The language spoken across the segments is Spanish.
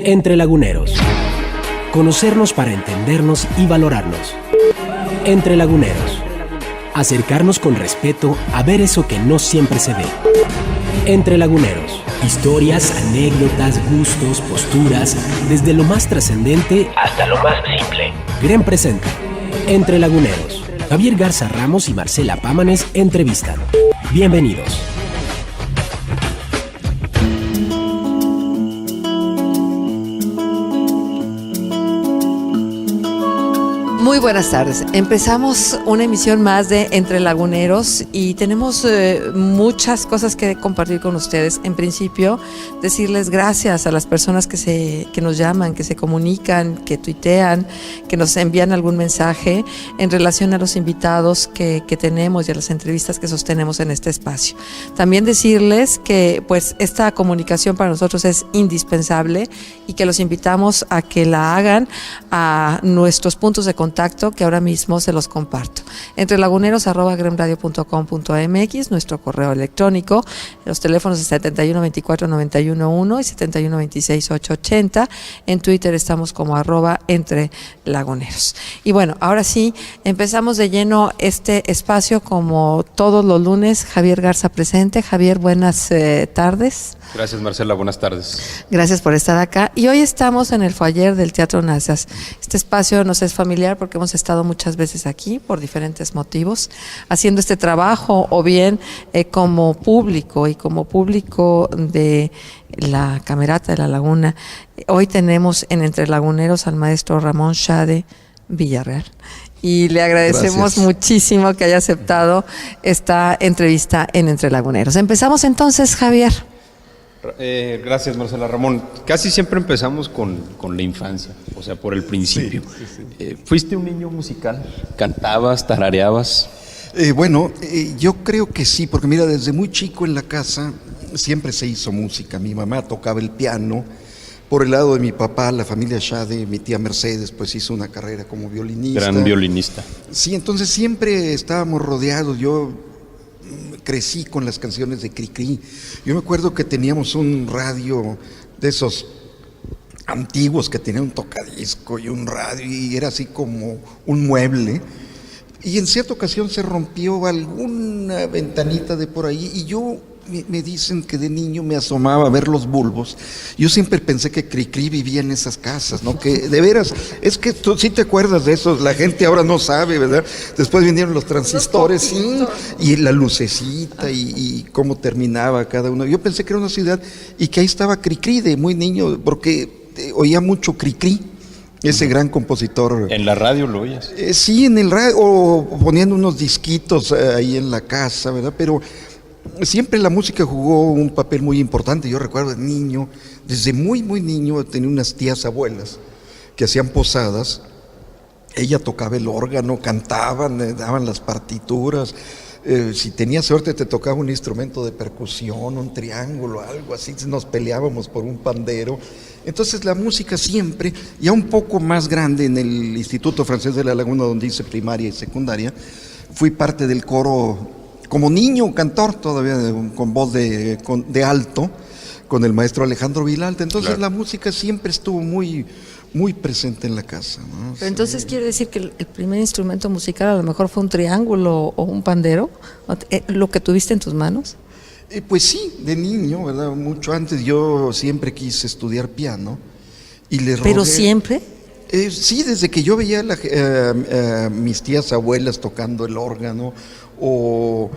Entre Laguneros. Conocernos para entendernos y valorarnos. Entre Laguneros. Acercarnos con respeto a ver eso que no siempre se ve. Entre Laguneros. Historias, anécdotas, gustos, posturas, desde lo más trascendente hasta lo más simple. Gran presenta. Entre Laguneros. Javier Garza Ramos y Marcela Pámanes entrevistan. Bienvenidos. Muy buenas tardes. Empezamos una emisión más de Entre Laguneros y tenemos muchas cosas que compartir con ustedes. En principio, decirles gracias a las personas que nos llaman, que se comunican, que tuitean, que nos envían algún mensaje en relación a los invitados que tenemos y a las entrevistas que sostenemos en este espacio. También decirles que pues esta comunicación para nosotros es indispensable y que los invitamos a que la hagan a nuestros puntos de contacto que ahora mismo se los comparto. entrelaguneros@gremradio.com.mx, nuestro correo electrónico, los teléfonos 71 24 91 1 y 71 26 880. En Twitter estamos como @entrelaguneros. Y bueno, ahora sí, empezamos de lleno este espacio como todos los lunes. Javier Garza presente. Javier, buenas tardes. Gracias, Marcela, buenas tardes. Gracias por estar acá. Y hoy estamos en el foyer del Teatro Nazas. Este espacio nos es familiar porque hemos estado muchas veces aquí por diferentes motivos, haciendo este trabajo o bien como público de la Camerata de la Laguna. Hoy tenemos en Entre Laguneros al maestro Ramón Shade Villarreal. Y le agradecemos muchísimo que haya aceptado esta entrevista en Entre Laguneros. Empezamos entonces, Javier. Gracias, Marcela. Ramón, casi siempre empezamos con la infancia, o sea, por el principio. Sí. ¿Fuiste un niño musical? ¿Cantabas, tarareabas? Yo creo que sí, porque mira, desde muy chico en la casa siempre se hizo música. Mi mamá tocaba el piano. Por el lado de mi papá, la familia Shade, mi tía Mercedes, pues hizo una carrera como violinista. Gran violinista. Sí, entonces siempre estábamos rodeados. Yo crecí con las canciones de Cricri. Yo me acuerdo que teníamos un radio de esos antiguos que tenía un tocadisco y un radio y era así como un mueble. Y en cierta ocasión se rompió alguna ventanita de por ahí y me dicen que de niño me asomaba a ver los bulbos. Yo siempre pensé que Cricri vivía en esas casas, ¿no? Que de veras, es que tú sí te acuerdas de eso, la gente ahora no sabe, ¿verdad? Después vinieron los transistores, sí, y la lucecita y cómo terminaba cada uno. Yo pensé que era una ciudad y que ahí estaba Cricri de muy niño, porque oía mucho Cricri. Ese gran compositor. ¿En la radio lo oías? Sí, en el radio, o poniendo unos disquitos ahí en la casa, ¿verdad? Pero siempre la música jugó un papel muy importante. Yo recuerdo de niño, desde muy, muy niño, tenía unas tías abuelas que hacían posadas. Ella tocaba el órgano, cantaban, daban las partituras. Si tenías suerte te tocaba un instrumento de percusión, un triángulo, algo así. Nos peleábamos por un pandero. Entonces la música siempre, ya un poco más grande en el Instituto Francés de la Laguna, donde hice primaria y secundaria, fui parte del coro como niño cantor todavía con voz de alto, con el maestro Alejandro Vilalta. Entonces claro, la música siempre estuvo muy, muy presente en la casa, ¿no? Pero entonces quiere decir que el primer instrumento musical a lo mejor fue un triángulo o un pandero, lo que tuviste en tus manos. Pues sí, de niño, ¿verdad? Mucho antes yo siempre quise estudiar piano y le rogué. ¿Pero siempre? Sí, desde que yo veía mis tías abuelas tocando el órgano o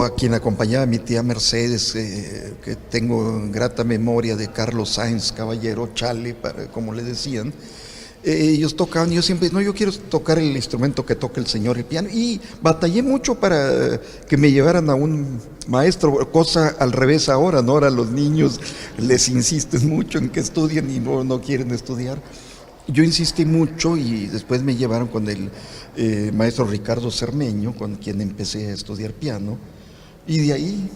a quien acompañaba mi tía Mercedes, que tengo grata memoria de Carlos Sáenz Caballero, Chale, como le decían. Ellos tocaban, yo siempre, yo quiero tocar el instrumento que toca el señor, el piano, y batallé mucho para que me llevaran a un maestro, cosa al revés ahora, ¿no? Ahora los niños les insisten mucho en que estudien y no quieren estudiar. Yo insistí mucho y después me llevaron con el maestro Ricardo Cermeño, con quien empecé a estudiar piano, y de ahí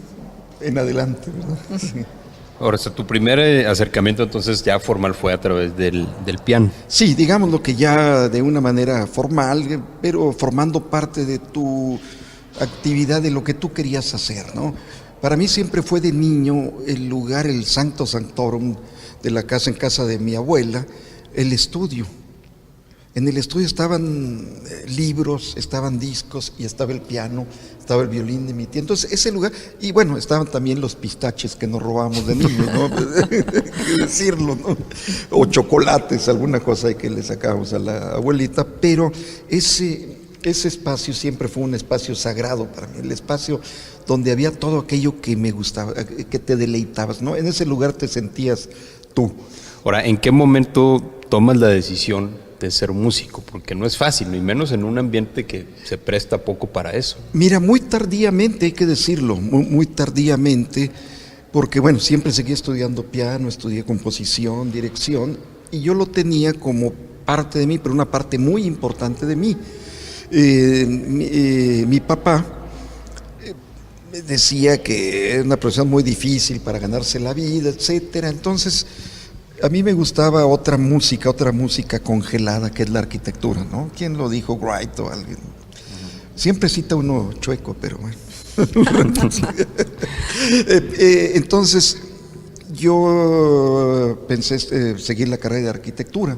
en adelante, ¿verdad? Sí. Ahora, tu primer acercamiento entonces ya formal fue a través del piano. Sí, digámoslo que ya de una manera formal, pero formando parte de tu actividad, de lo que tú querías hacer, ¿no? Para mí siempre fue de niño el lugar, el Sancto Sanctorum de la casa en casa de mi abuela, el estudio. En el estudio estaban libros, estaban discos y estaba el piano, estaba el violín de mi tía. Entonces, ese lugar, y bueno, estaban también los pistaches que nos robábamos de niños, ¿no? Hay que decirlo, ¿no? O chocolates, alguna cosa que le sacábamos a la abuelita, pero ese espacio siempre fue un espacio sagrado para mí, el espacio donde había todo aquello que me gustaba, que te deleitabas, ¿no? En ese lugar te sentías tú. Ahora, ¿en qué momento tomas la decisión de ser músico? Porque no es fácil, ni menos en un ambiente que se presta poco para eso. Mira, muy tardíamente, hay que decirlo, muy tardíamente, porque bueno, siempre seguí estudiando piano, estudié composición, dirección, y yo lo tenía como parte de mí, pero una parte muy importante de mí. Mi papá decía que era una profesión muy difícil para ganarse la vida, etcétera. Entonces, a mí me gustaba otra música congelada, que es la arquitectura, ¿no? ¿Quién lo dijo? Wright o alguien. Siempre cita uno chueco, pero bueno. Entonces, yo pensé seguir la carrera de arquitectura.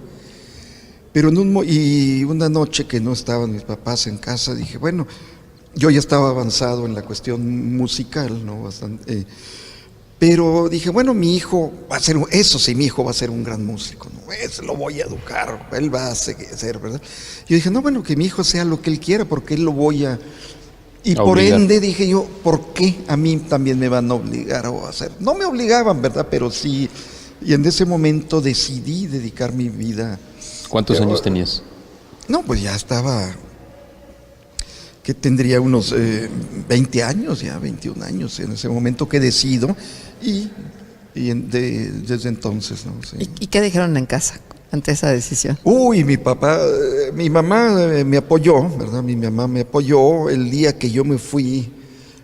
Pero una noche que no estaban mis papás en casa, dije, bueno, yo ya estaba avanzado en la cuestión musical, ¿no? Bastante, pero dije, bueno, mi hijo va a ser, mi hijo va a ser un gran músico, ¿no? Eso lo voy a educar, él va a ser, ¿verdad? Yo dije, no, bueno, que mi hijo sea lo que él quiera, porque él lo voy a... Y por ende dije yo, ¿por qué a mí también me van a obligar a hacer? No me obligaban, ¿verdad? Pero sí, y en ese momento decidí dedicar mi vida. ¿Cuántos años tenías? No, pues ya estaba, que tendría unos 20 años, ya 21 años en ese momento que decido desde entonces, ¿no? Sí. ¿Y qué dijeron en casa ante esa decisión? Uy, mi mamá me apoyó, ¿verdad? Mi mamá me apoyó el día que yo me fui,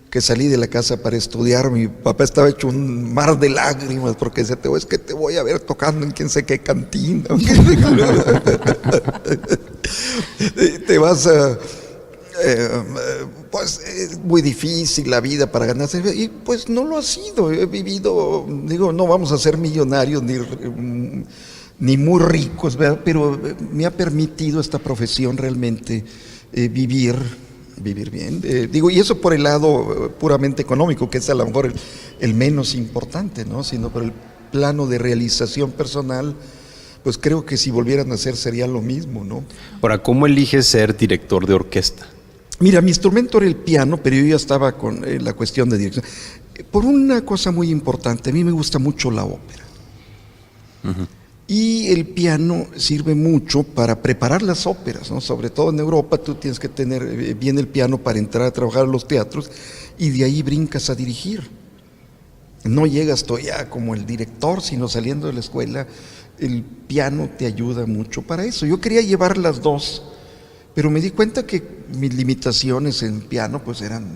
que salí de la casa para estudiar. Mi papá estaba hecho un mar de lágrimas porque decía, es que te voy a ver tocando en quién sé qué cantina. Te vas a... pues es muy difícil la vida para ganarse, y pues no lo ha sido. He vivido, digo, no vamos a ser millonarios ni muy ricos, ¿verdad? Pero me ha permitido esta profesión realmente vivir bien. Y eso por el lado puramente económico, que es a lo mejor el menos importante, ¿no? Sino por el plano de realización personal, pues creo que si volvieran a hacer sería lo mismo, ¿no? Ahora, ¿cómo eliges ser director de orquesta? Mira, mi instrumento era el piano, pero yo ya estaba con la cuestión de dirección. Por una cosa muy importante, a mí me gusta mucho la ópera. Uh-huh. Y el piano sirve mucho para preparar las óperas, ¿no? Sobre todo en Europa tú tienes que tener bien el piano para entrar a trabajar en los teatros y de ahí brincas a dirigir. No llegas todavía como el director, sino saliendo de la escuela, el piano te ayuda mucho para eso. Yo quería llevar las dos, pero me di cuenta que mis limitaciones en piano pues eran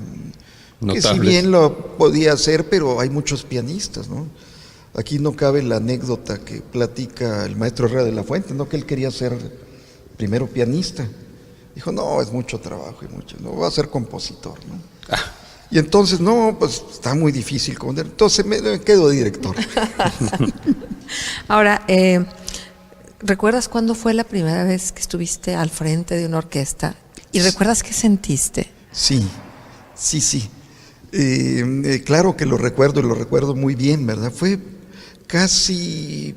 notables. Que si bien lo podía hacer, pero hay muchos pianistas, ¿no? Aquí no cabe la anécdota que platica el maestro Herrera de la Fuente, ¿no? Que él quería ser primero pianista. Dijo, no, es mucho trabajo y mucho, no va a ser compositor, ¿no? Y entonces, no, pues está muy difícil. Entonces me quedo director. Ahora, ¿recuerdas cuándo fue la primera vez que estuviste al frente de una orquesta? ¿Y recuerdas qué sentiste? Sí. Claro que lo recuerdo y lo recuerdo muy bien, ¿verdad? Fue casi,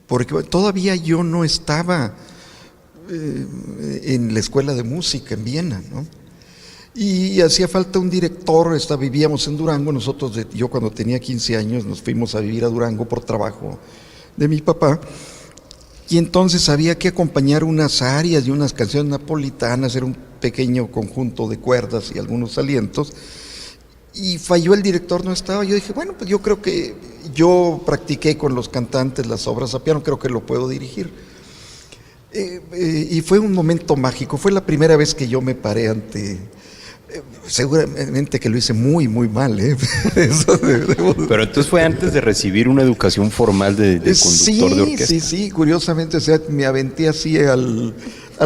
porque todavía yo no estaba en la escuela de música en Viena, ¿no? Y hacía falta un director. Vivíamos en Durango, yo cuando tenía 15 años nos fuimos a vivir a Durango por trabajo de mi papá, y entonces había que acompañar unas arias y unas canciones napolitanas, era un pequeño conjunto de cuerdas y algunos alientos, y falló el director, no estaba. Yo dije, bueno, pues yo creo que yo practiqué con los cantantes las obras a piano, creo que lo puedo dirigir. Y fue un momento mágico, fue la primera vez que yo me paré ante... seguramente que lo hice muy, muy mal, ¿eh? Pero entonces fue antes de recibir una educación formal de conductor de orquesta. Sí, curiosamente, o sea, me aventé así al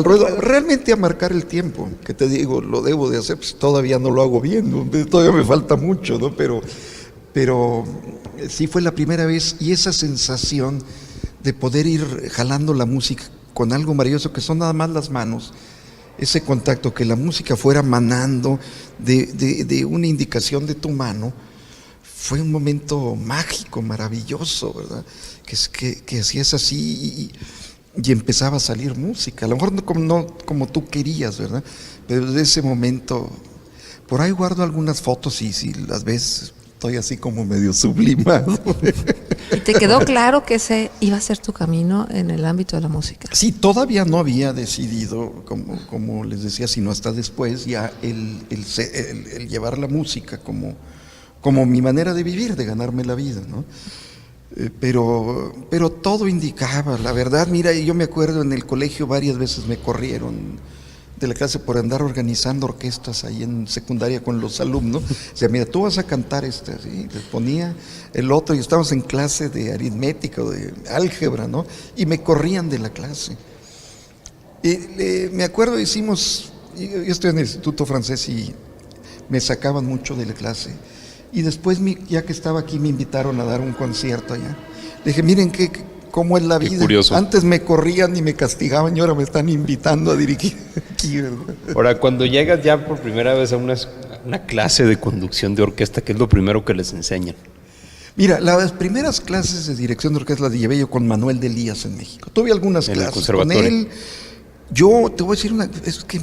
ruedo, realmente a marcar el tiempo, que te digo, lo debo de hacer, pues todavía no lo hago bien, ¿no? Todavía me falta mucho, ¿no? Pero pero sí fue la primera vez, y esa sensación de poder ir jalando la música con algo maravilloso que son nada más las manos, ese contacto, que la música fuera manando de una indicación de tu mano, fue un momento mágico, maravilloso, ¿verdad? Que hacías así y empezaba a salir música, a lo mejor no como tú querías, ¿verdad? Pero desde ese momento, por ahí guardo algunas fotos y si las ves, estoy así como medio sublimado. ¿Y te quedó claro que ese iba a ser tu camino en el ámbito de la música? Sí, todavía no había decidido, como les decía, sino hasta después ya el llevar la música como mi manera de vivir, de ganarme la vida, ¿no? Pero todo indicaba, la verdad. Mira, yo me acuerdo en el colegio varias veces me corrieron de la clase por andar organizando orquestas ahí en secundaria con los alumnos. O sea, mira, tú vas a cantar ¿sí? Les ponía el otro, y estábamos en clase de aritmética o de álgebra, ¿no? Y me corrían de la clase. Me acuerdo, yo estoy en el Instituto Francés y me sacaban mucho de la clase. Y después, ya que estaba aquí, me invitaron a dar un concierto allá. Le dije, miren cómo es la vida. Curioso. Antes me corrían y me castigaban y ahora me están invitando a dirigir aquí, ¿verdad? Ahora, cuando llegas ya por primera vez a una clase de conducción de orquesta, ¿qué es lo primero que les enseñan? Mira, las primeras clases de dirección de orquesta las llevé yo con Manuel de Elías en México. Tuve algunas clases el conservatorio. con él. Yo te voy a decir es que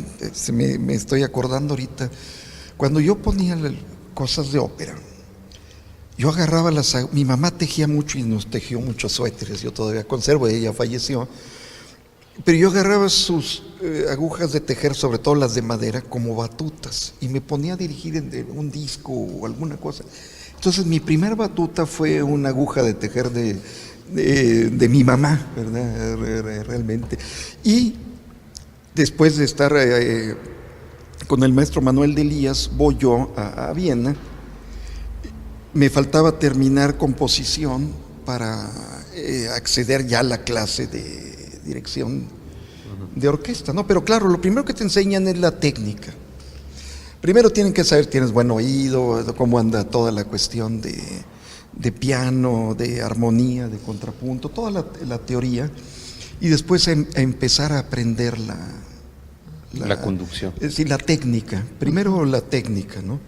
me estoy acordando ahorita. Cuando yo ponía cosas de ópera, yo agarraba mi mamá tejía mucho y nos tejió muchos suéteres, yo todavía conservo, ella falleció, pero yo agarraba sus agujas de tejer, sobre todo las de madera, como batutas, y me ponía a dirigir en un disco o alguna cosa. Entonces mi primer batuta fue una aguja de tejer de mi mamá, ¿verdad? Realmente. Y después de estar con el maestro Manuel de Elías, voy yo a Viena. Me faltaba terminar composición para acceder ya a la clase de dirección de orquesta, ¿no? Pero claro, lo primero que te enseñan es la técnica. Primero tienen que saber, tienes buen oído, cómo anda toda la cuestión de piano, de armonía, de contrapunto, toda la teoría, y después empezar a aprender la conducción. Es decir, la técnica. Primero la técnica, ¿no?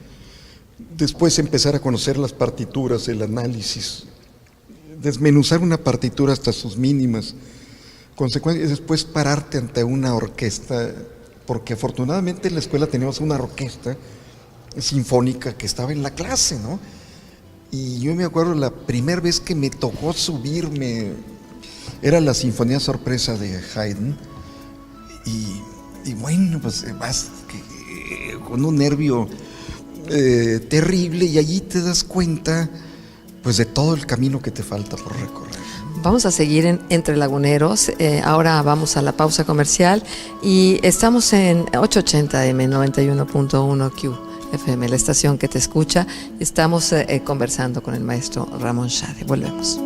Después empezar a conocer las partituras, el análisis, desmenuzar una partitura hasta sus mínimas consecuencias, y después pararte ante una orquesta, porque afortunadamente en la escuela teníamos una orquesta sinfónica que estaba en la clase, ¿no? Y yo me acuerdo la primera vez que me tocó subirme, era la Sinfonía Sorpresa de Haydn, y bueno, pues vas con un nervio terrible, y allí te das cuenta pues de todo el camino que te falta por recorrer. Vamos a seguir en Entre Laguneros. Ahora vamos a la pausa comercial y estamos en 880M 91.1 Q FM, la estación que te escucha. Estamos conversando con el maestro Ramón Shade. Volvemos.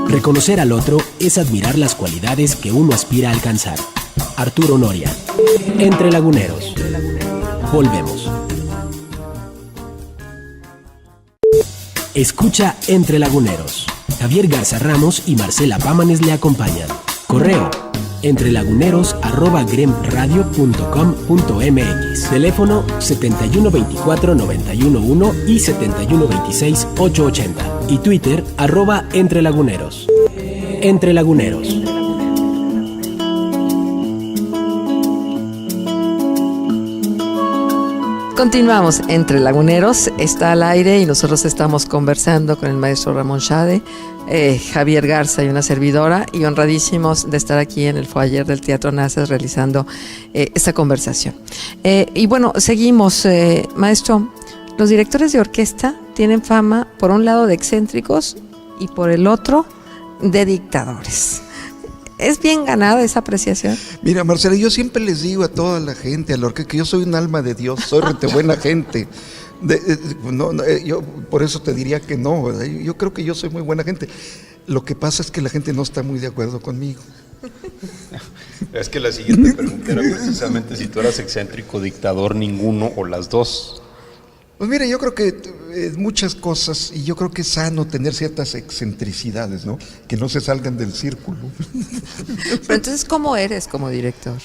Reconocer al otro es admirar las cualidades que uno aspira a alcanzar. Arturo Noria. Entre Laguneros. Volvemos. Escucha Entre Laguneros. Javier Garza Ramos y Marcela Pámanes le acompañan. Correo: entrelaguneros@gremradio.com.mx. Teléfono 7124-911 y 7126-880. Y Twitter @entrelaguneros. Entre Laguneros. Continuamos Entre Laguneros, está al aire y nosotros estamos conversando con el maestro Ramón Shade, Javier Garza y una servidora, y honradísimos de estar aquí en el foyer del Teatro Naces realizando esta conversación. Y bueno, seguimos, maestro. Los directores de orquesta tienen fama, por un lado, de excéntricos y por el otro, de dictadores. ¿Es bien ganada esa apreciación? Mira, Marcela, yo siempre les digo a toda la gente, a la orquesta, que yo soy un alma de Dios, soy rete buena gente. Yo por eso te diría que no, ¿verdad? Yo creo que yo soy muy buena gente. Lo que pasa es que la gente no está muy de acuerdo conmigo. Es que la siguiente pregunta era precisamente si tú eras excéntrico, dictador, ninguno o las dos. Pues mira, yo creo que muchas cosas, y yo creo que es sano tener ciertas excentricidades, ¿no? Que no se salgan del círculo. Pero entonces, ¿cómo eres como director?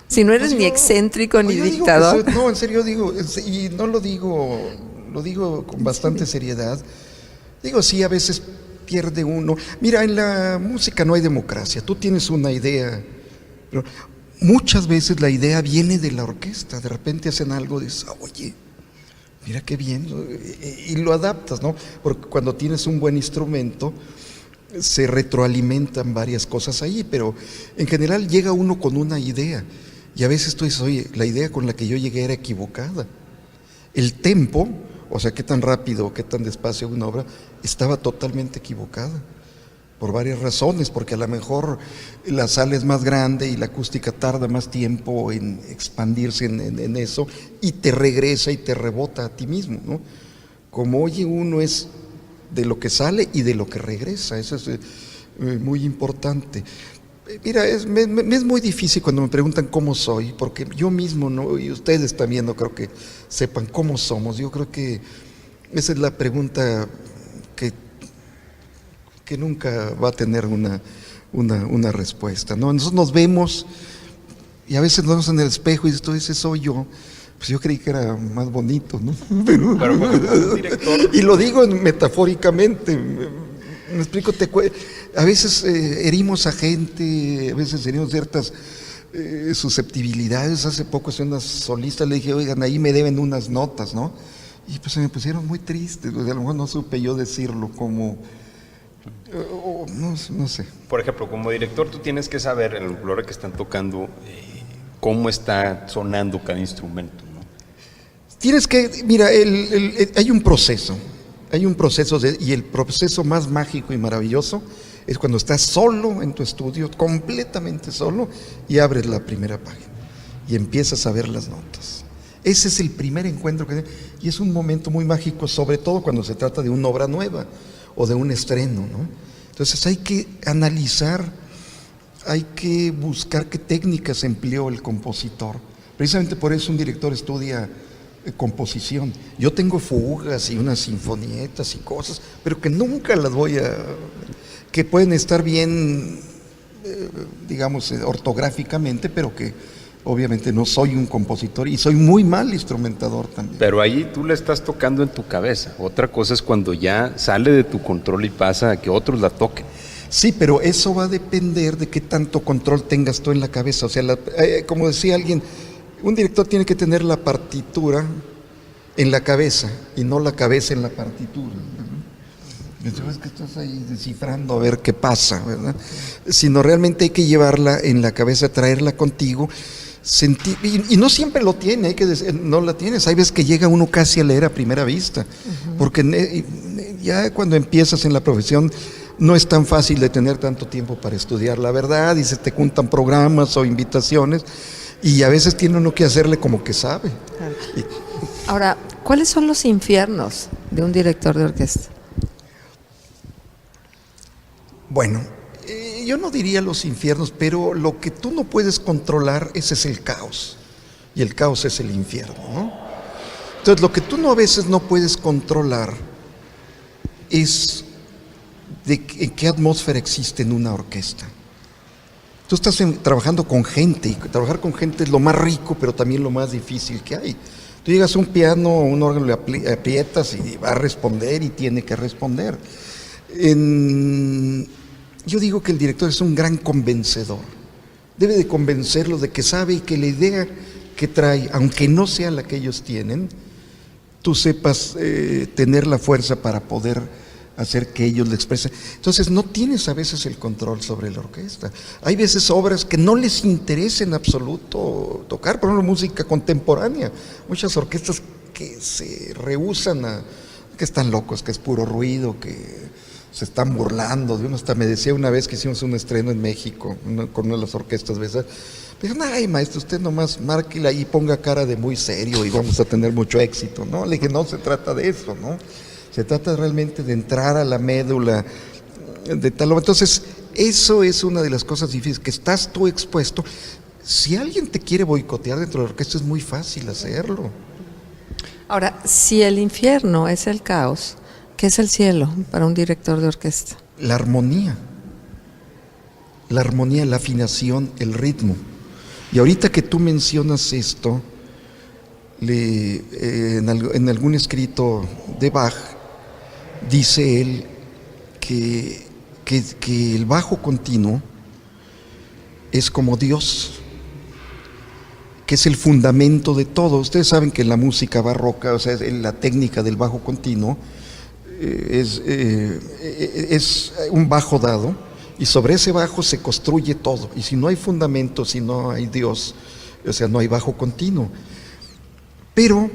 Si no eres Pues ni yo- excéntrico ni pues yo digo que dictador. no, en serio digo, y no lo digo con bastante seriedad. Digo, sí, a veces pierde uno. Mira, en la música no hay democracia. Tú tienes una idea, pero muchas veces la idea viene de la orquesta. De repente hacen algo, dices, oye, mira qué bien, ¿no? Y lo adaptas, ¿no? Porque cuando tienes un buen instrumento, se retroalimentan varias cosas ahí, pero en general llega uno con una idea. Y a veces tú dices, oye, la idea con la que yo llegué era equivocada. El tempo, o sea, qué tan rápido o qué tan despacio una obra, estaba totalmente equivocada. Por varias razones, porque a lo mejor la sala es más grande y la acústica tarda más tiempo en expandirse en eso, y te regresa y te rebota a ti mismo, ¿no? Como oye uno es de lo que sale y de lo que regresa, eso es muy importante. Mira, me es muy difícil cuando me preguntan cómo soy, porque yo mismo, ¿no? Y ustedes también no creo que sepan cómo somos. Yo creo que esa es la pregunta que nunca va a tener una respuesta, ¿no? Nosotros nos vemos y a veces nos vemos en el espejo y dices, ese soy yo. Pues yo creí que era más bonito, ¿no? Pero como director, Y lo digo metafóricamente, me explico, a veces herimos a gente, a veces herimos ciertas susceptibilidades. Hace poco a una solista le dije, oigan, ahí me deben unas notas, ¿no? Y pues se me pusieron muy tristes, a lo mejor no supe yo decirlo como, no sé. por ejemplo, como director, tú tienes que saber en el color que están tocando cómo está sonando cada instrumento, ¿no? Tienes que, mira, hay un proceso, y el proceso más mágico y maravilloso es cuando estás solo en tu estudio, completamente solo, y abres la primera página y empiezas a ver las notas. Ese es el primer encuentro y es un momento muy mágico, sobre todo cuando se trata de una obra nueva o de un estreno, ¿no? Entonces hay que analizar, hay que buscar qué técnicas empleó el compositor. Precisamente por eso un director estudia composición. Yo tengo fugas y unas sinfonietas y cosas, pero que nunca las que pueden estar bien, digamos, ortográficamente, pero que obviamente no soy un compositor y soy muy mal instrumentador también. Pero ahí tú le estás tocando en tu cabeza. Otra cosa es cuando ya sale de tu control y pasa a que otros la toquen. Sí, pero eso va a depender de qué tanto control tengas tú en la cabeza. O sea, como decía alguien, un director tiene que tener la partitura en la cabeza y no la cabeza en la partitura, ¿no? Entonces, que estás ahí descifrando a ver qué pasa, ¿verdad? Sino realmente hay que llevarla en la cabeza, traerla contigo. Y no siempre lo tiene, hay que no la tienes. Hay veces que llega uno casi a leer a primera vista, porque ya cuando empiezas en la profesión no es tan fácil de tener tanto tiempo para estudiar la verdad, y se te juntan programas o invitaciones, y a veces tiene uno que hacerle como que sabe. Ahora, ¿cuáles son los infiernos de un director de orquesta? Bueno, yo no diría los infiernos, pero lo que tú no puedes controlar, ese es el caos. Y el caos es el infierno, ¿no? Entonces, lo que tú a veces no puedes controlar es en qué atmósfera existe en una orquesta. Tú estás trabajando con gente, y trabajar con gente es lo más rico, pero también lo más difícil que hay. Tú llegas a un piano o un órgano, le aprietas y va a responder y tiene que responder. Yo digo que el director es un gran convencedor. Debe de convencerlos de que sabe y que la idea que trae, aunque no sea la que ellos tienen, tú sepas tener la fuerza para poder hacer que ellos le expresen. Entonces no tienes a veces el control sobre la orquesta. Hay veces obras que no les interesa en absoluto tocar, por ejemplo, música contemporánea. Muchas orquestas que se rehúsan que están locos, que es puro ruido, que se están burlando de uno. Hasta me decía una vez que hicimos un estreno en México con una de las orquestas, ¿verdad? Me dijo, ay maestro, usted nomás márquela y ponga cara de muy serio y vamos a tener mucho éxito, ¿no? Le dije, no se trata de eso, ¿no? Se trata realmente de entrar a la médula de tal. Entonces, eso es una de las cosas difíciles, que estás tú expuesto. Si alguien te quiere boicotear dentro de la orquesta, es muy fácil hacerlo. Ahora, si el infierno es el caos, ¿qué es el cielo para un director de orquesta? La armonía, la afinación, el ritmo. Y ahorita que tú mencionas esto, en algún escrito de Bach, dice él que el bajo continuo es como Dios, que es el fundamento de todo. Ustedes saben que en la música barroca, o sea, en la técnica del bajo continuo, es un bajo dado, y sobre ese bajo se construye todo. Y si no hay fundamento, si no hay Dios, o sea, no hay bajo continuo. Pero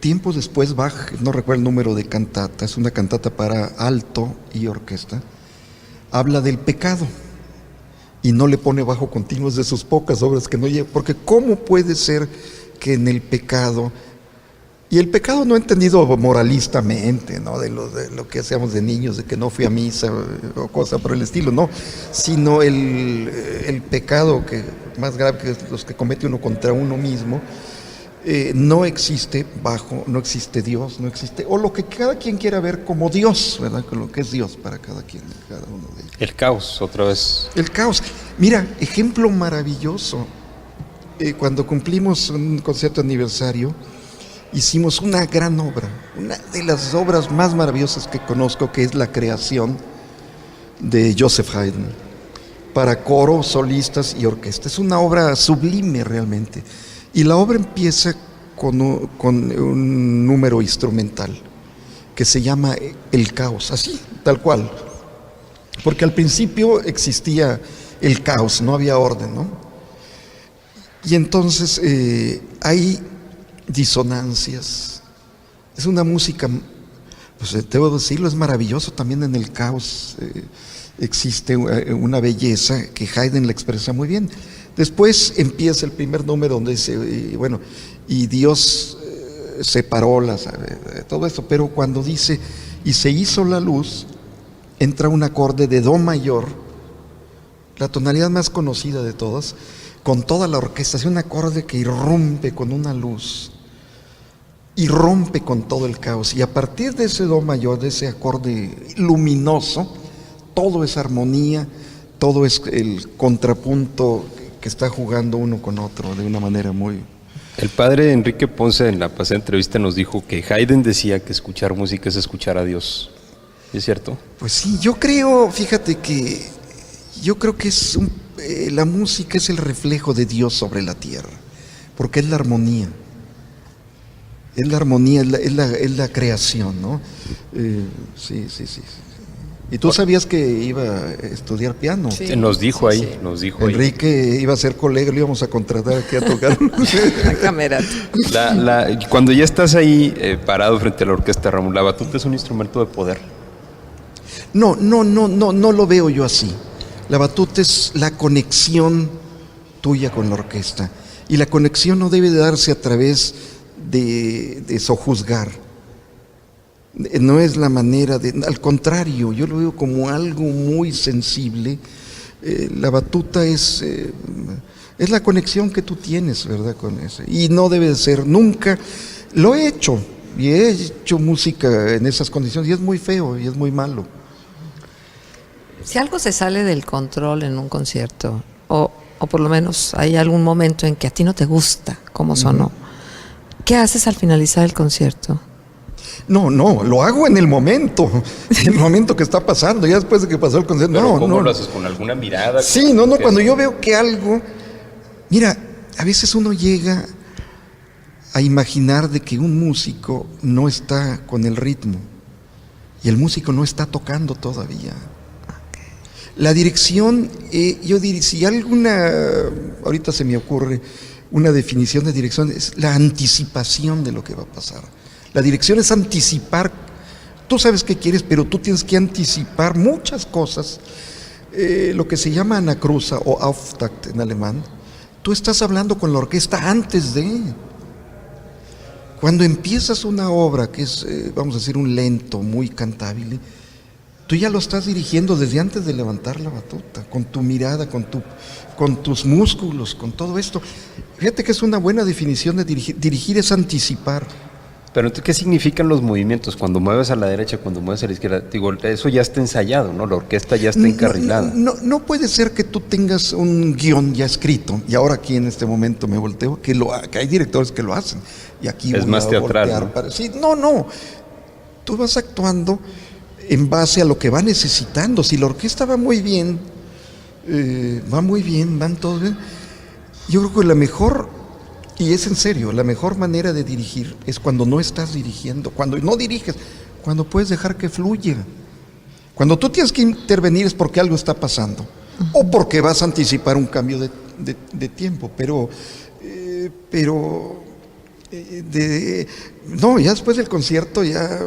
tiempo después Bach, no recuerdo el número de cantata, es una cantata para alto y orquesta, habla del pecado y no le pone bajo continuo. Es de sus pocas obras que no llega, porque ¿cómo puede ser que en el pecado, y el pecado no entendido moralistamente, ¿no? de lo que hacíamos de niños, de que no fui a misa o cosa por el estilo, no, sino el pecado que más grave que los que comete uno contra uno mismo, no existe bajo, no existe Dios, no existe, o lo que cada quien quiera ver como Dios, ¿verdad? Con lo que es Dios para cada quien, cada uno de ellos. El caos, otra vez. El caos. Mira, ejemplo maravilloso. Cuando cumplimos un concierto aniversario, hicimos una gran obra, una de las obras más maravillosas que conozco, que es la creación de Joseph Haydn, para coro, solistas y orquesta. Es una obra sublime realmente. Y la obra empieza con un número instrumental que se llama El Caos, así, tal cual. Porque al principio existía el caos, no había orden, ¿no? Y entonces hay disonancias. Es una música, pues debo decirlo, es maravilloso también en el caos. Existe una belleza que Haydn la expresa muy bien. Después empieza el primer número donde dice, y Dios separó todo esto, pero cuando dice, y se hizo la luz, entra un acorde de do mayor, la tonalidad más conocida de todas, con toda la orquesta. Es un acorde que irrumpe con una luz, irrumpe con todo el caos, y a partir de ese do mayor, de ese acorde luminoso, todo es armonía, todo es el contrapunto que está jugando uno con otro de una manera muy... El padre Enrique Ponce en la pasada entrevista nos dijo que Haydn decía que escuchar música es escuchar a Dios. ¿Es cierto? Pues sí, yo creo, fíjate que yo creo que la música es el reflejo de Dios sobre la tierra, porque es la armonía. Es la armonía, es la creación, ¿no? Sí. ¿Y tú sabías que iba a estudiar piano? Sí, nos dijo ahí. Enrique iba a ser colega, lo íbamos a contratar aquí a tocar. Cuando ya estás ahí parado frente a la orquesta, Ramón, ¿la batuta es un instrumento de poder? No lo veo yo así. La batuta es la conexión tuya con la orquesta. Y la conexión no debe de darse a través de sojuzgar. No es la manera al contrario, yo lo veo como algo muy sensible. La batuta es la conexión que tú tienes, ¿verdad? Con eso. Y no debe de ser nunca. Lo he hecho, y he hecho música en esas condiciones, y es muy feo, y es muy malo. Si algo se sale del control en un concierto, o por lo menos hay algún momento en que a ti no te gusta cómo sonó, ¿qué haces al finalizar el concierto? No, lo hago en el momento que está pasando, ya después de que pasó el concierto. ¿Pero cómo lo haces? ¿Con alguna mirada? Sí, cuando yo veo que algo... Mira, a veces uno llega a imaginar de que un músico no está con el ritmo, y el músico no está tocando todavía. La dirección, yo diría, si ahorita se me ocurre una definición de dirección, es la anticipación de lo que va a pasar. La dirección es anticipar. Tú sabes qué quieres, pero tú tienes que anticipar muchas cosas. Lo que se llama anacruza o Auftakt en alemán. Tú estás hablando con la orquesta antes de. Cuando empiezas una obra que es, vamos a decir, un lento muy cantable, tú ya lo estás dirigiendo desde antes de levantar la batuta, con tu mirada, con tus músculos, con todo esto. Fíjate que es una buena definición de dirigir. Dirigir es anticipar. Pero entonces, ¿qué significan los movimientos? Cuando mueves a la derecha, cuando mueves a la izquierda, digo, eso ya está ensayado, ¿no? La orquesta ya está encarrilada. No puede ser que tú tengas un guión ya escrito, y ahora aquí en este momento me volteo, que hay directores que lo hacen. Y aquí es más teatral, ¿no? Sí, no. Tú vas actuando en base a lo que va necesitando. Si la orquesta va muy bien, van todos bien. Yo creo que la mejor, y es en serio, la mejor manera de dirigir es cuando no estás dirigiendo, cuando no diriges, cuando puedes dejar que fluya. Cuando tú tienes que intervenir es porque algo está pasando, o porque vas a anticipar un cambio de tiempo, pero ya después del concierto ya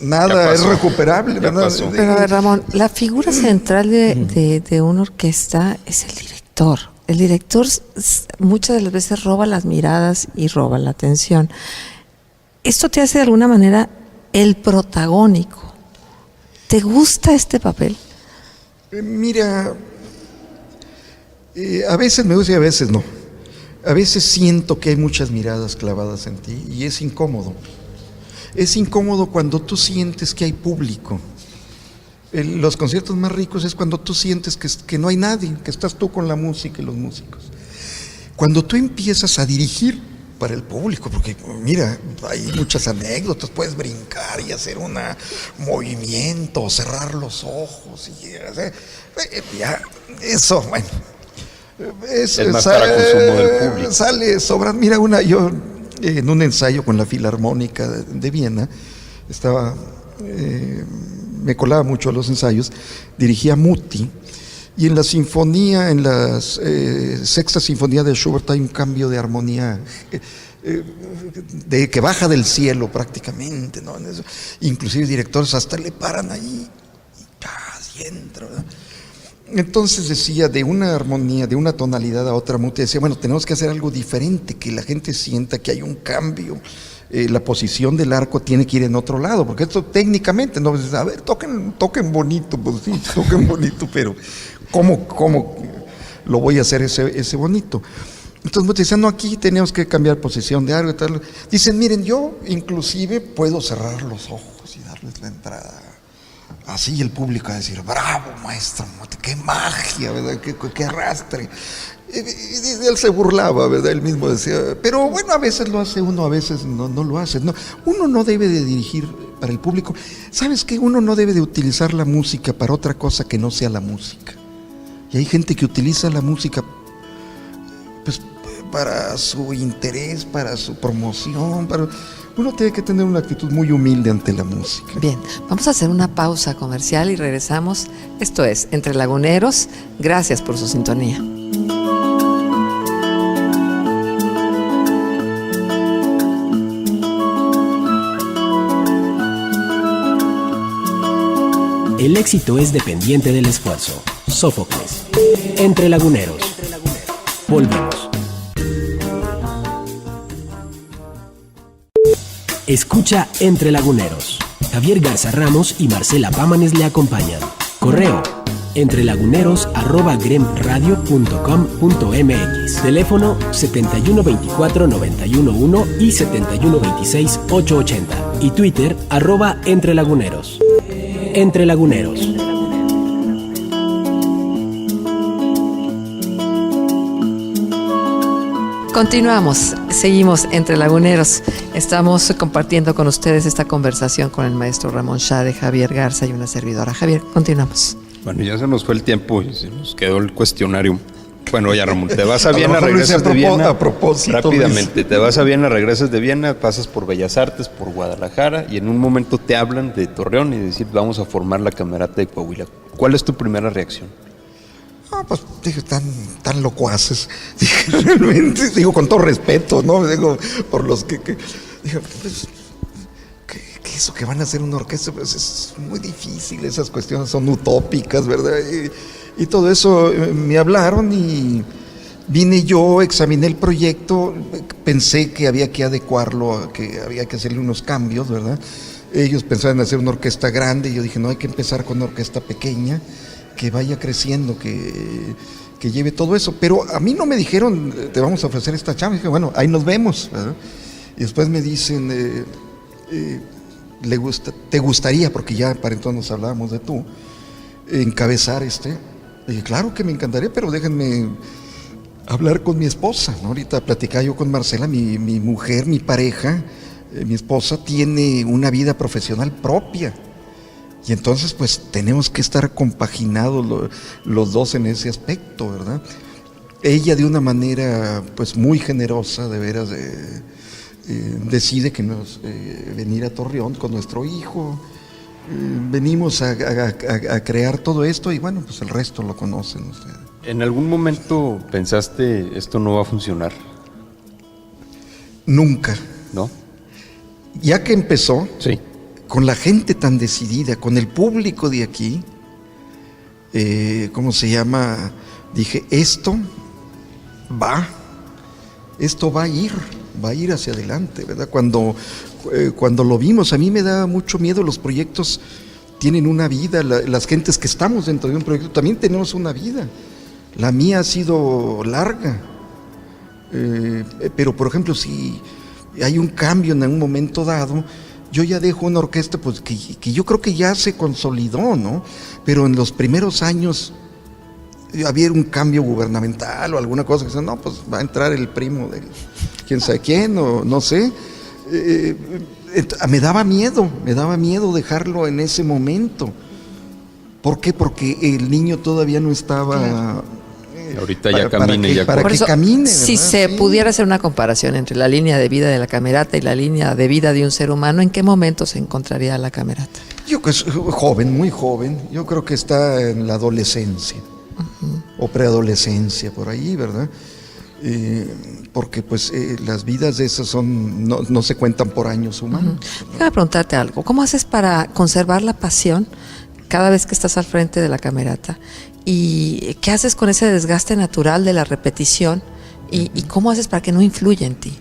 nada es recuperable, ¿verdad? Pero a ver, Ramón, la figura central de una orquesta es el director. El director muchas de las veces roba las miradas y roba la atención. Esto te hace de alguna manera el protagónico. ¿Te gusta este papel? Mira, a veces me gusta y a veces no. A veces siento que hay muchas miradas clavadas en ti y es incómodo. Es incómodo cuando tú sientes que hay público. Los conciertos más ricos es cuando tú sientes que no hay nadie, que estás tú con la música y los músicos. Cuando tú empiezas a dirigir para el público, porque mira, hay muchas anécdotas, puedes brincar y hacer un movimiento, cerrar los ojos, y ya, eso, bueno. Es más para consumo del público. Sale sobrando. Mira, yo en un ensayo con la Filarmónica de Viena, me colaba mucho a los ensayos, dirigía Muti, y en la sinfonía, en la sexta sinfonía de Schubert hay un cambio de armonía que baja del cielo prácticamente, ¿no? Inclusive directores hasta le paran ahí y entra, ¿verdad? Entonces decía, de una armonía, de una tonalidad a otra, Muti decía, bueno, tenemos que hacer algo diferente, que la gente sienta que hay un cambio. La posición del arco tiene que ir en otro lado, porque esto técnicamente, no, a ver, toquen bonito, pues sí, toquen bonito, pero ¿cómo lo voy a hacer ese bonito? Entonces Muti decía, no, aquí tenemos que cambiar posición de arco y tal. Dicen, miren, yo inclusive puedo cerrar los ojos y darles la entrada. Así el público va a decir, bravo maestro, qué magia, ¿verdad? Qué arrastre. Y él se burlaba, ¿verdad? Él mismo decía, pero bueno, a veces lo hace uno, a veces no lo hace. No, uno no debe de dirigir para el público. ¿Sabes qué? Uno no debe de utilizar la música para otra cosa que no sea la música. Y hay gente que utiliza la música pues para su interés, para su promoción, uno tiene que tener una actitud muy humilde ante la música. Bien, vamos a hacer una pausa comercial y regresamos. Esto es Entre Laguneros. Gracias por su sintonía. El éxito es dependiente del esfuerzo. Sófocles. Entre Laguneros. Volvemos. Escucha Entre Laguneros. Javier Garza Ramos y Marcela Pámanes le acompañan. Correo: entrelaguneros@gremradio.com.mx. Teléfono 7124-911 y 7126-880. Y Twitter @entrelaguneros. Entre Laguneros. Continuamos, seguimos Entre Laguneros. Estamos compartiendo con ustedes esta conversación con el maestro Ramón Shade, Javier Garza y una servidora. Javier, continuamos. Bueno, ya se nos fue el tiempo y se nos quedó el cuestionario. Bueno, ya Ramón, te vas a Viena, regresas de Viena. A propósito, rápidamente, Luis. te vas a Viena, regresas de Viena, pasas por Bellas Artes, por Guadalajara y en un momento te hablan de Torreón y decir, vamos a formar la Camerata de Coahuila. ¿Cuál es tu primera reacción? Pues dije, tan locuaces. Dije, realmente, digo, con todo respeto, ¿no? Digo, por los que dije, pues, ¿qué eso que van a hacer una orquesta? Pues es muy difícil, esas cuestiones son utópicas, ¿verdad? Y todo eso me hablaron y vine yo, examiné el proyecto, pensé que había que adecuarlo, que había que hacerle unos cambios, ¿verdad? Ellos pensaban hacer una orquesta grande y yo dije, no, hay que empezar con una orquesta pequeña, que vaya creciendo, que lleve todo eso. Pero a mí no me dijeron, te vamos a ofrecer esta chamba. Y dije, bueno, ahí nos vemos, ¿verdad? Y después me dicen, ¿te gustaría, porque ya para entonces nos hablábamos de tú, encabezar este? Y dije, claro que me encantaría, pero déjenme hablar con mi esposa, ¿no? Ahorita platicaba yo con Marcela, mi mujer, mi pareja, mi esposa tiene una vida profesional propia. Y entonces pues tenemos que estar compaginados los dos en ese aspecto, ¿verdad? Ella de una manera pues muy generosa, de veras, decide que nos venir a Torreón con nuestro hijo. Venimos a crear todo esto y bueno, pues el resto lo conocen ustedes. ¿En algún momento pensaste esto no va a funcionar? Nunca. ¿No? Ya que empezó, Sí. con la gente tan decidida, con el público de aquí, ¿cómo se llama? Dije, esto va a ir hacia adelante, ¿verdad? Cuando lo vimos, a mí me da mucho miedo, los proyectos tienen una vida, las gentes que estamos dentro de un proyecto también tenemos una vida. La mía ha sido larga, pero por ejemplo, si hay un cambio en un momento dado, yo ya dejo una orquesta pues que yo creo que ya se consolidó, ¿no? Pero en los primeros años había un cambio gubernamental o alguna cosa que dice, no, pues va a entrar el primo de quién sabe quién, o no sé. Me daba miedo dejarlo en ese momento. ¿Por qué? Porque el niño todavía no estaba... Ahorita ya camine. Para que camine, si ¿verdad? se Sí. pudiera hacer una comparación entre la línea de vida de la camerata y la línea de vida de un ser humano, ¿en qué momento se encontraría la camerata? Yo que es joven, muy joven, yo creo que está en la adolescencia o preadolescencia, por ahí, ¿verdad? Porque pues las vidas de esas no se cuentan por años humanos. Déjame preguntarte algo, ¿cómo haces para conservar la pasión cada vez que estás al frente de la camerata? ¿Y qué haces con ese desgaste natural de la repetición? ¿Y cómo haces para que no influya en ti?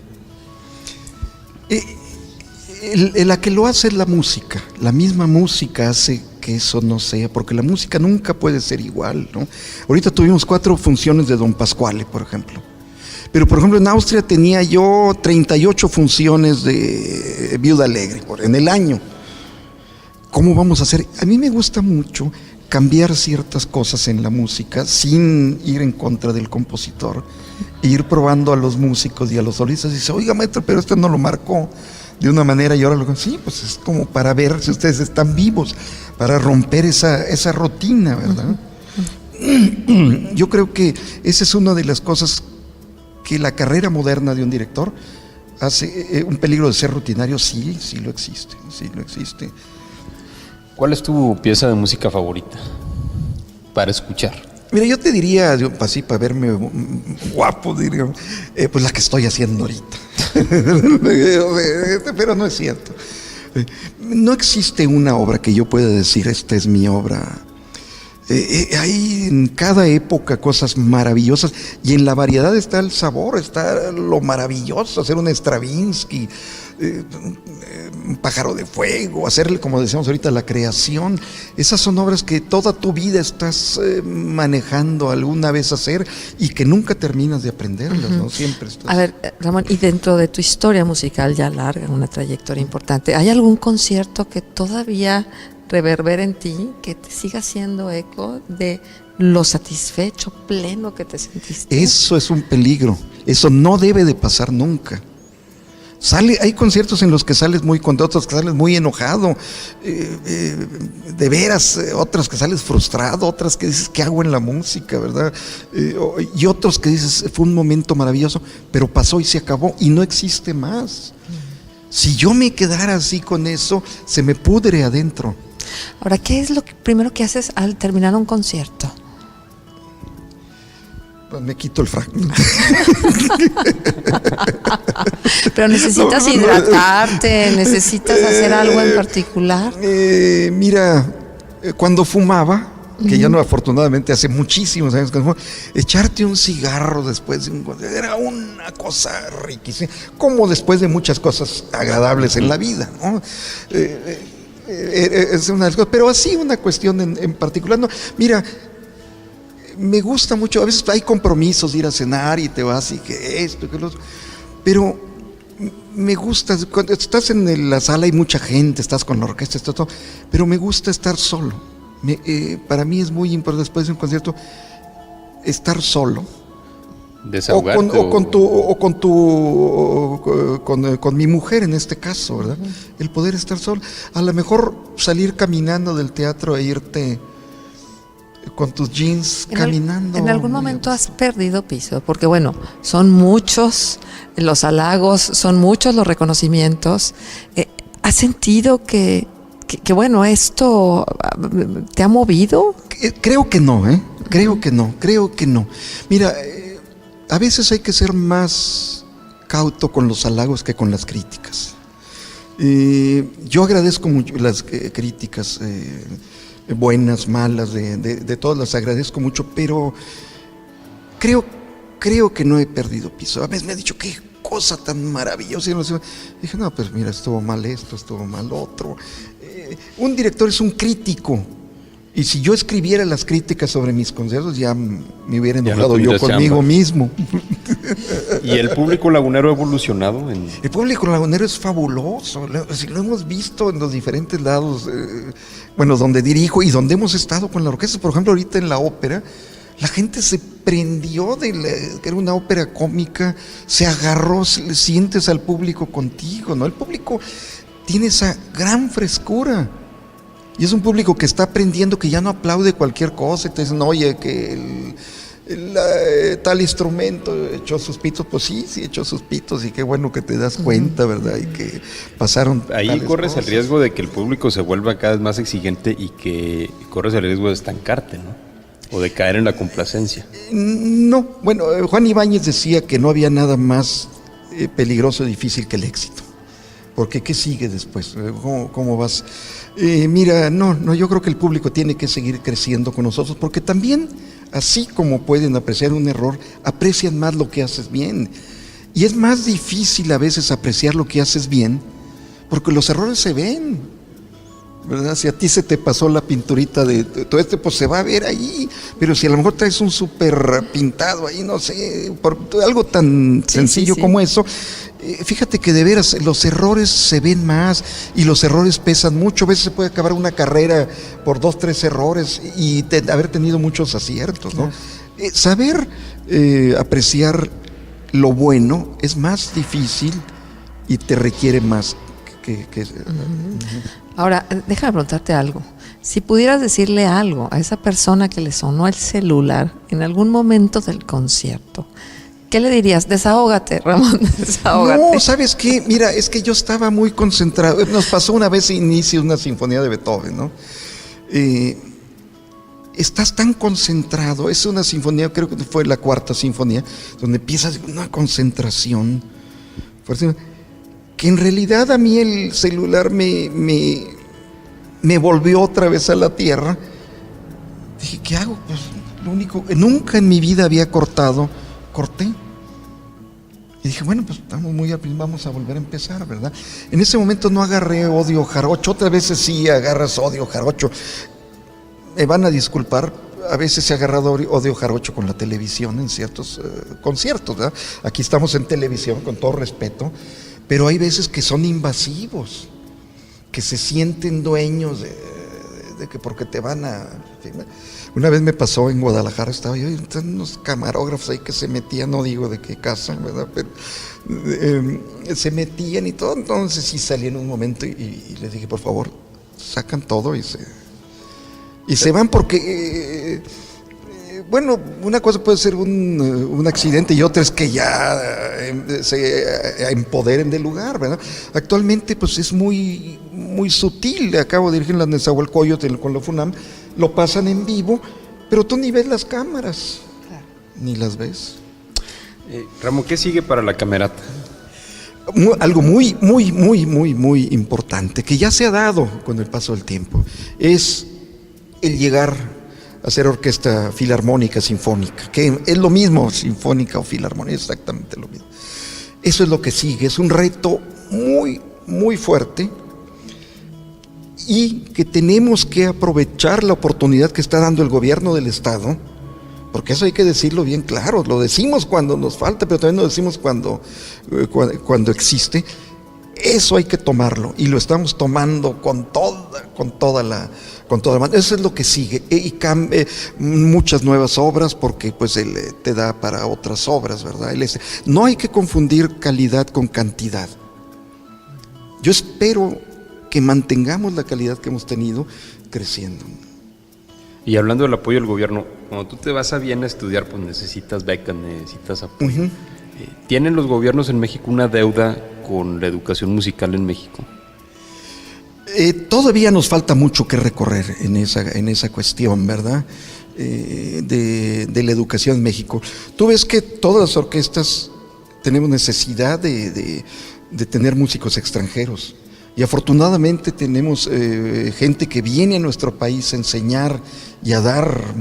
La que lo hace es la música. La misma música hace que eso no sea, porque la música nunca puede ser igual, ¿no? Ahorita tuvimos 4 funciones de Don Pasquale, por ejemplo. Pero, por ejemplo, en Austria tenía yo 38 funciones de Viuda Alegre en el año. ¿Cómo vamos a hacer? A mí me gusta mucho cambiar ciertas cosas en la música sin ir en contra del compositor, e ir probando a los músicos y a los solistas y dice, oiga maestro, pero este no lo marcó de una manera y ahora sí, pues es como para ver si ustedes están vivos, para romper esa rutina, ¿verdad? Yo creo que esa es una de las cosas que la carrera moderna de un director hace. Un peligro de ser rutinario, sí lo existe. ¿Cuál es tu pieza de música favorita para escuchar? Mira, yo te diría, así para verme guapo, diría, pues la que estoy haciendo ahorita. Pero no es cierto. No existe una obra que yo pueda decir, esta es mi obra. Hay en cada época cosas maravillosas y en la variedad está el sabor, está lo maravilloso, hacer un Stravinsky, un Pájaro de Fuego, hacerle, como decíamos ahorita, la creación. Esas son obras que toda tu vida estás manejando alguna vez hacer y que nunca terminas de aprenderlas, ¿no? Siempre estás... A ver, Ramón, y dentro de tu historia musical ya larga, una trayectoria importante, ¿hay algún concierto que todavía reverbera en ti, que te siga haciendo eco de lo satisfecho, pleno que te sentiste? Eso es un peligro, eso no debe de pasar nunca. Hay conciertos en los que sales muy contento, otros que sales muy enojado, de veras, otros que sales frustrado, otras que dices, ¿qué hago en la música, verdad? Y otros que dices, fue un momento maravilloso, pero pasó y se acabó y no existe más. Si yo me quedara así con eso, se me pudre adentro. Ahora, ¿qué es lo primero que haces al terminar un concierto? Pues me quito el frac. Pero necesitas hidratarte, necesitas hacer algo en particular. Mira, cuando fumaba, que ya no, afortunadamente hace muchísimos años que no, echarte un cigarro después de un concierto era una cosa riquísima, como después de muchas cosas agradables en la vida, ¿no? Es una de las cosas, pero así una cuestión en particular, no, mira, me gusta mucho, a veces hay compromisos de ir a cenar y te vas y que esto, que lo otro, pero me gusta, cuando estás en la sala hay mucha gente, estás con la orquesta, está todo, pero me gusta estar solo. Para mí es muy importante después de un concierto estar solo. Desahogarte. Con mi mujer en este caso, ¿verdad? El poder estar solo. A lo mejor salir caminando del teatro e irte con tus jeans caminando. ¿En algún momento has perdido piso? Porque bueno, son muchos los halagos, son muchos los reconocimientos. ¿Has sentido que bueno, esto te ha movido? Creo que no, creo que no. Mira, a veces hay que ser más cauto con los halagos que con las críticas. Yo agradezco mucho las críticas, buenas, malas, de todas las agradezco mucho, pero creo que no he perdido piso. A veces me ha dicho, qué cosa tan maravillosa. Dije, no, pues mira, estuvo mal esto, estuvo mal otro. Un director es un crítico, y si yo escribiera las críticas sobre mis conciertos ya me hubiera enojado yo conmigo mismo. ¿Y el público lagunero ha evolucionado? El público lagunero es fabuloso, lo hemos visto en los diferentes lados, donde dirijo y donde hemos estado con la orquesta. Por ejemplo, ahorita en la ópera, la gente se prendió que era una ópera cómica, se agarró, sientes al público contigo, ¿no? El público tiene esa gran frescura. Y es un público que está aprendiendo, que ya no aplaude cualquier cosa. Y te dicen, oye, que tal instrumento echó sus pitos. Pues sí, echó sus pitos, y qué bueno que te das cuenta, ¿verdad? Y que pasaron. Ahí corres el riesgo de que el público se vuelva cada vez más exigente y que corres el riesgo de estancarte, ¿no? O de caer en la complacencia. No, bueno, Juan Ibáñez decía que no había nada más peligroso y difícil que el éxito. Porque ¿qué sigue después? ¿Cómo vas? Mira, no, yo creo que el público tiene que seguir creciendo con nosotros, porque también, así como pueden apreciar un error, aprecian más lo que haces bien. Y es más difícil a veces apreciar lo que haces bien, porque los errores se ven, ¿verdad? Si a ti se te pasó la pinturita de todo pues se va a ver ahí, pero si a lo mejor traes un súper pintado ahí, no sé, por algo tan sencillo como eso, fíjate que de veras los errores se ven más y los errores pesan mucho. A veces se puede acabar una carrera por 2, 3 errores y haber tenido muchos aciertos, ¿no? Saber apreciar lo bueno es más difícil y te requiere más que Ahora, déjame preguntarte algo. Si pudieras decirle algo a esa persona que le sonó el celular en algún momento del concierto, ¿qué le dirías? Desahógate, Ramón, desahógate. No, ¿sabes qué? Mira, es que yo estaba muy concentrado. Nos pasó una vez inicio una sinfonía de Beethoven, ¿no? Estás tan concentrado, es una sinfonía, creo que fue la 4ª sinfonía, donde empiezas una concentración fuerte, que en realidad a mí el celular me volvió otra vez a la tierra. Dije, ¿qué hago? Pues lo único, nunca en mi vida había corté. Y dije, bueno, pues estamos vamos a volver a empezar, ¿verdad? En ese momento no agarré odio jarocho, otras veces sí agarras odio jarocho. Me van a disculpar, a veces se ha agarrado odio jarocho con la televisión en ciertos conciertos, ¿verdad? Aquí estamos en televisión, con todo respeto, pero hay veces que son invasivos, que se sienten dueños de que porque te van a... Una vez me pasó en Guadalajara, estaba yo, y unos camarógrafos ahí que se metían, no digo de qué casa, ¿verdad? Pero, se metían y todo, entonces sí salí en un momento y les dije, por favor, sacan todo y se van porque... bueno, una cosa puede ser un accidente y otra es que ya se empoderen del lugar, ¿verdad? Actualmente pues es muy, muy sutil. Acabo de dirigir la Nezahualcóyotl con la FUNAM, lo pasan en vivo, pero tú ni ves las cámaras, ni las ves. Ramón, ¿qué sigue para la Camerata? Algo muy, muy, muy, muy, muy importante que ya se ha dado con el paso del tiempo es el llegar hacer orquesta filarmónica, sinfónica, que es lo mismo, sinfónica o filarmónica, exactamente lo mismo. Eso es lo que sigue, es un reto muy, muy fuerte y que tenemos que aprovechar la oportunidad que está dando el gobierno del Estado, porque eso hay que decirlo bien claro, lo decimos cuando nos falta, pero también lo decimos cuando existe. Eso hay que tomarlo y lo estamos tomando con toda la mano. Eso es lo que sigue y muchas nuevas obras porque pues él te da para otras obras, ¿verdad? No hay que confundir calidad con cantidad. Yo espero que mantengamos la calidad que hemos tenido creciendo. Y hablando del apoyo del gobierno, cuando tú te vas a Viena a estudiar, pues necesitas becas, necesitas apoyo. Uh-huh. ¿Tienen los gobiernos en México una deuda con la educación musical en México? Todavía nos falta mucho que recorrer en esa cuestión, ¿verdad? De la educación en México. Tú ves que todas las orquestas tenemos necesidad de tener músicos extranjeros. Y afortunadamente tenemos gente que viene a nuestro país a enseñar y a dar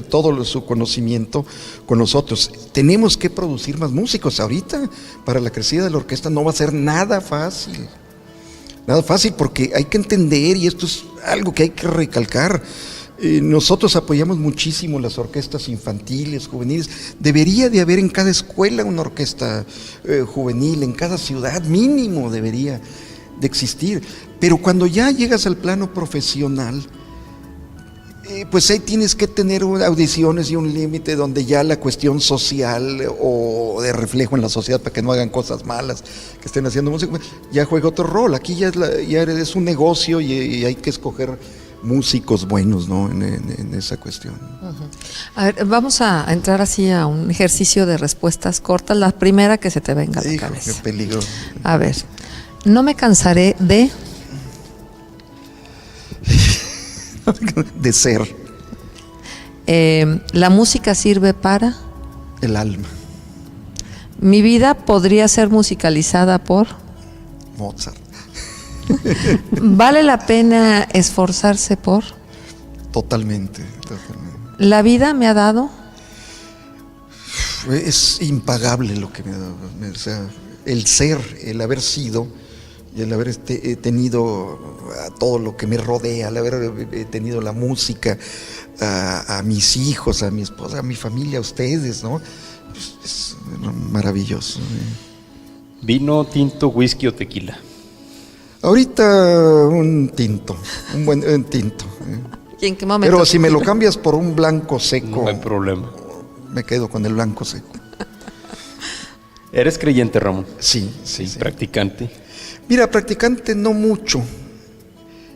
todo su conocimiento con nosotros. Tenemos que producir más músicos. Ahorita, para la crecida de la orquesta no va a ser nada fácil. Nada fácil porque hay que entender, y esto es algo que hay que recalcar, nosotros apoyamos muchísimo las orquestas infantiles, juveniles. Debería de haber en cada escuela una orquesta juvenil, en cada ciudad mínimo debería de existir, pero cuando ya llegas al plano profesional, pues ahí tienes que tener audiciones y un límite donde ya la cuestión social o de reflejo en la sociedad para que no hagan cosas malas, que estén haciendo música, ya juega otro rol. Aquí ya es un negocio y hay que escoger músicos buenos, ¿no? En esa cuestión. Uh-huh. A ver, vamos a entrar así a un ejercicio de respuestas cortas, la primera que se te venga a la cabeza. Qué peligro. A ver, no me cansaré de ser. La música sirve para El alma. mi vida podría ser musicalizada por Mozart. ¿Vale la pena esforzarse por? Totalmente. ¿La vida me ha dado? Es impagable lo que me ha dado. O sea, el ser, el haber sido y el haber tenido todo lo que me rodea, el haber tenido la música, a mis hijos, a mi esposa, a mi familia, a ustedes, ¿no? Pues es maravilloso. ¿Vino, tinto, whisky o tequila? Ahorita un tinto, un buen tinto. ¿Y en qué momento? Pero si me lo cambias por un blanco seco, No hay problema. Me quedo con el blanco seco. ¿Eres creyente, Ramón? Sí. ¿Practicante? Mira, practicante no mucho.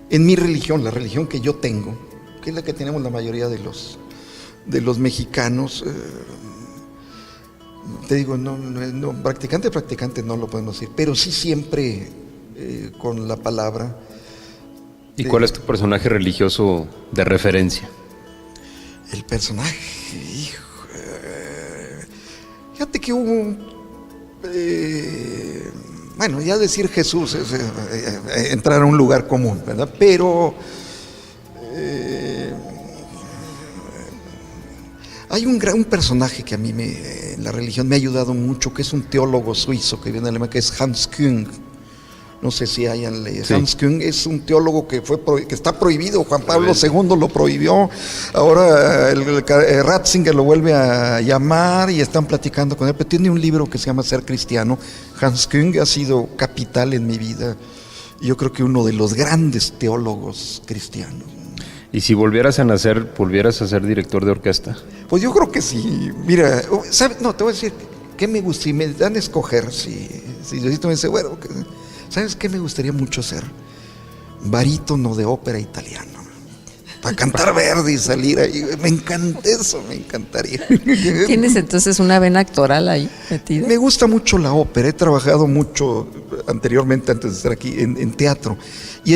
En mi religión, la religión que yo tengo, que es la que tenemos la mayoría de los mexicanos, te digo, no, practicante no lo podemos decir, pero sí siempre con la palabra. ¿Y cuál es tu personaje religioso de referencia? El personaje, hijo, fíjate que hubo bueno, ya decir Jesús es entrar a un lugar común, ¿verdad? Pero hay un personaje que a mí en la religión me ha ayudado mucho, que es un teólogo suizo que viene de Alemania, que es Hans Küng. No sé si hayan leído. Sí. Hans Küng es un teólogo que está prohibido. Juan Pablo II lo prohibió. Ahora Ratzinger lo vuelve a llamar y están platicando con él. Pero tiene un libro que se llama Ser Cristiano. Hans Küng ha sido capital en mi vida. Yo creo que uno de los grandes teólogos cristianos. ¿Y si volvieras a nacer, volvieras a ser director de orquesta? Pues yo creo que sí. Mira, ¿sabes? No, te voy a decir, ¿qué me gusta? Si me dan a escoger, si Diosito me dice, bueno, ¿sabes qué me gustaría mucho ser? Barítono de ópera italiano. Para cantar Verdi y salir ahí. Me encanta eso, me encantaría. ¿Tienes entonces una vena actoral ahí metida? Me gusta mucho la ópera. He trabajado mucho anteriormente, antes de estar aquí, en teatro. Y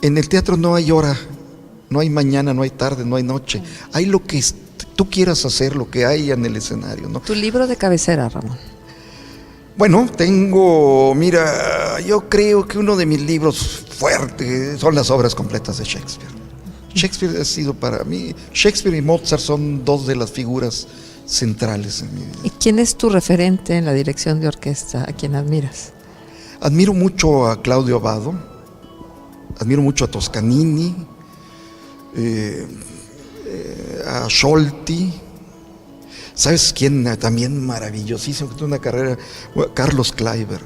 en el teatro no hay hora, no hay mañana, no hay tarde, no hay noche. Hay lo que tú quieras hacer, lo que hay en el escenario, ¿no? Tu libro de cabecera, Ramón. Bueno, yo creo que uno de mis libros fuertes son las obras completas de Shakespeare. Shakespeare ha sido para mí, Shakespeare y Mozart son dos de las figuras centrales en mi vida. ¿Y quién es tu referente en la dirección de orquesta? ¿A quién admiras? Admiro mucho a Claudio Abbado, admiro mucho a Toscanini, a Scholti. ¿Sabes quién también maravillosísimo, que tiene una carrera? Carlos Kleiber.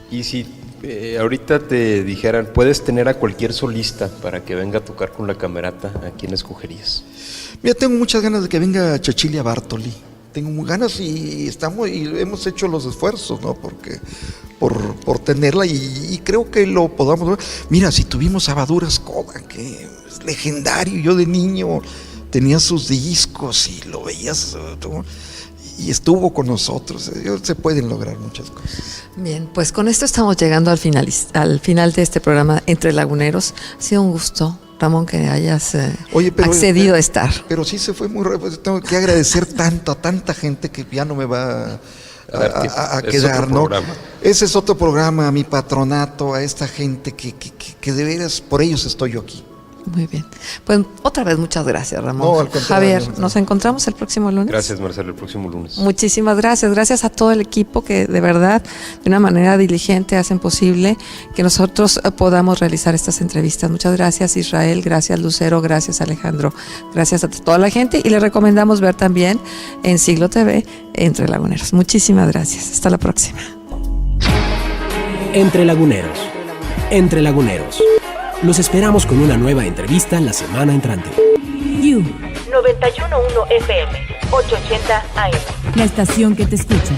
Y si ahorita te dijeran, puedes tener a cualquier solista para que venga a tocar con la Camerata, ¿a quién escogerías? Mira, tengo muchas ganas de que venga Cecilia Bartoli. Tengo muy ganas y hemos hecho los esfuerzos, ¿no? Porque por tenerla y creo que lo podamos ver. Mira, si tuvimos a Baduras Koda, que es legendario, yo de niño tenía sus discos y lo veías y estuvo con nosotros. Se pueden lograr muchas cosas. Bien, pues con esto estamos llegando al final de este programa Entre Laguneros. Ha sido un gusto, Ramón, que hayas accedido a estar. Pero sí se fue muy rápido. Tengo que agradecer tanto a tanta gente que ya no me va a quedar, ¿no? Ese es otro programa, a mi patronato, a esta gente que de veras, por ellos estoy yo aquí. Muy bien. Pues otra vez muchas gracias, Ramón. No, al contrario. Javier, nos encontramos el próximo lunes. Gracias, Marcela, el próximo lunes. Muchísimas gracias. Gracias a todo el equipo que de verdad, de una manera diligente, hacen posible que nosotros podamos realizar estas entrevistas. Muchas gracias, Israel. Gracias, Lucero. Gracias, Alejandro. Gracias a toda la gente. Y les recomendamos ver también en Siglo TV Entre Laguneros. Muchísimas gracias. Hasta la próxima. Entre Laguneros. Entre Laguneros. Los esperamos con una nueva entrevista la semana entrante. You, 91.1 FM, 880 AM. la estación que te escucha.